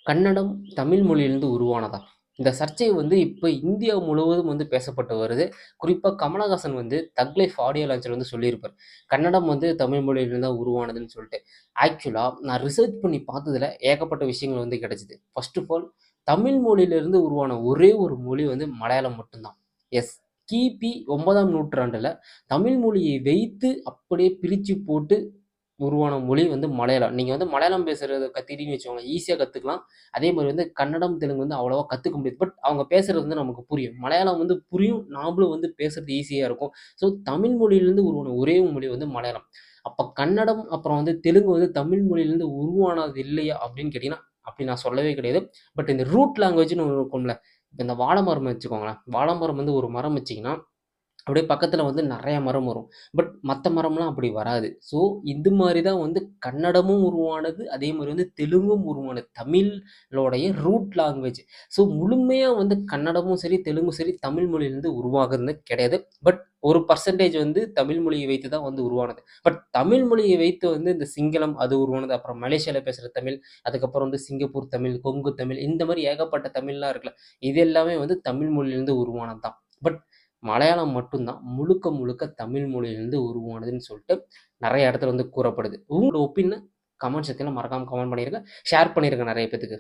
கன்னடம் தமிழ் மொழியிலிருந்து உருவானதா? இந்த சர்ச்சை வந்து இப்ப இந்தியா முழுவதும் வந்து பேசப்பட்டு வருது. குறிப்பா கமலஹாசன் வந்து தக் லைஃப் ஆடியோ லான்ச்ல வந்து சொல்லியிருப்பார். கன்னடம் வந்து தமிழ் மொழியிலிருந்து தான் உருவானதுன்னு சொல்லிட்டு. ஆக்சுவலா நான் ரிசர்ச் பண்ணி பார்த்ததுல ஏகப்பட்ட விஷயங்கள் வந்து கிடைச்சது. ஃபர்ஸ்ட் ஆஃப் ஆல் தமிழ் மொழியிலிருந்து உருவான ஒரே ஒரு மொழி வந்து மலையாளம் மட்டும் தான். எஸ். கிபி 9ஆம் நூற்றாண்டுல தமிழ் மொழியை வைத்து அப்படியே பிரிச்சு போட்டு உருவான மொழி வந்து மலையாளம். நீங்க வந்து மலையாளம் பேசுறத கத்துக்கிட்டீங்கன்னு வச்சுக்கோங்களேன், ஈஸியா கத்துக்கலாம். அதே மாரி வந்து கன்னடம், தெலுங்கு வந்து அவ்வளவா கத்துக்க முடியாது. பட் அவங்க பேசுறது வந்து நமக்கு புரியும். மலையாளம் வந்து புரியும். நாமளும் வந்து பேசுறது ஈஸியா இருக்கும். ஸோ தமிழ் மொழியிலிருந்து உருவான ஒரே மொழி வந்து மலையாளம். அப்ப கன்னடம், அப்புறம் வந்து தெலுங்கு வந்து தமிழ் மொழியிலிருந்து உருவானது இல்லையா அப்படின்னு கேட்டீங்கன்னா, அப்படி நான் சொல்லவே கிடையாது. பட் இந்த ரூட் லாங்குவேஜ்ன்னு ஒண்ணு இருக்கும்ல. இப்ப இந்த வாழ மரம் வச்சுக்கோங்களேன். வாழ மரம் வந்து ஒரு மரம் வச்சீங்கன்னா அப்படியே பக்கத்துல வந்து நெறைய மரம் வரும். பட் மத்த மரம்லாம் அப்படி வராது. ஸோ இது மாரி தான் வந்து கன்னடமும் உருவானது. அதே மாரி வந்து தெலுங்கும் உருவானது. தமிழோடைய ரூட் லாங்குவேஜ். ஸோ முழுமையா வந்து கன்னடமும் சரி, தெலுங்கும் சரி தமிழ் மொழியிலிருந்து உருவாகுறது கிடையாது. பட் ஒரு பெர்சன்டேஜ் வந்து தமிழ் மொழியை வைத்து தான் வந்து உருவானது. பட் தமிழ் மொழியை வைத்து வந்து இந்த சிங்களம் அது உருவானது. அப்புறம் மலேசியால பேசுற தமிழ், அதுக்கப்புறம் வந்து சிங்கப்பூர் தமிழ், கொங்கு தமிழ் இந்த மாரி ஏகப்பட்ட தமிழ்லாம் இருக்குல்ல. இது எல்லாமே வந்து தமிழ் மொழியிலிருந்து உருவானது தான். பட் மலையாளம் மட்டும் தான் முழுக்க முழுக்க தமிழ் மொழியிலிருந்து உருவானதுன்னு சொல்லிட்டு நெறைய இடத்துல வந்து கூறப்படுது. உங்களோட ஒப்பீனியன கமெண்ட் செக்ஷன்ல மறக்காம கமெண்ட் பண்ணிருங்க. ஷேர் பண்ணிருங்க நெறைய பேத்துக்கு.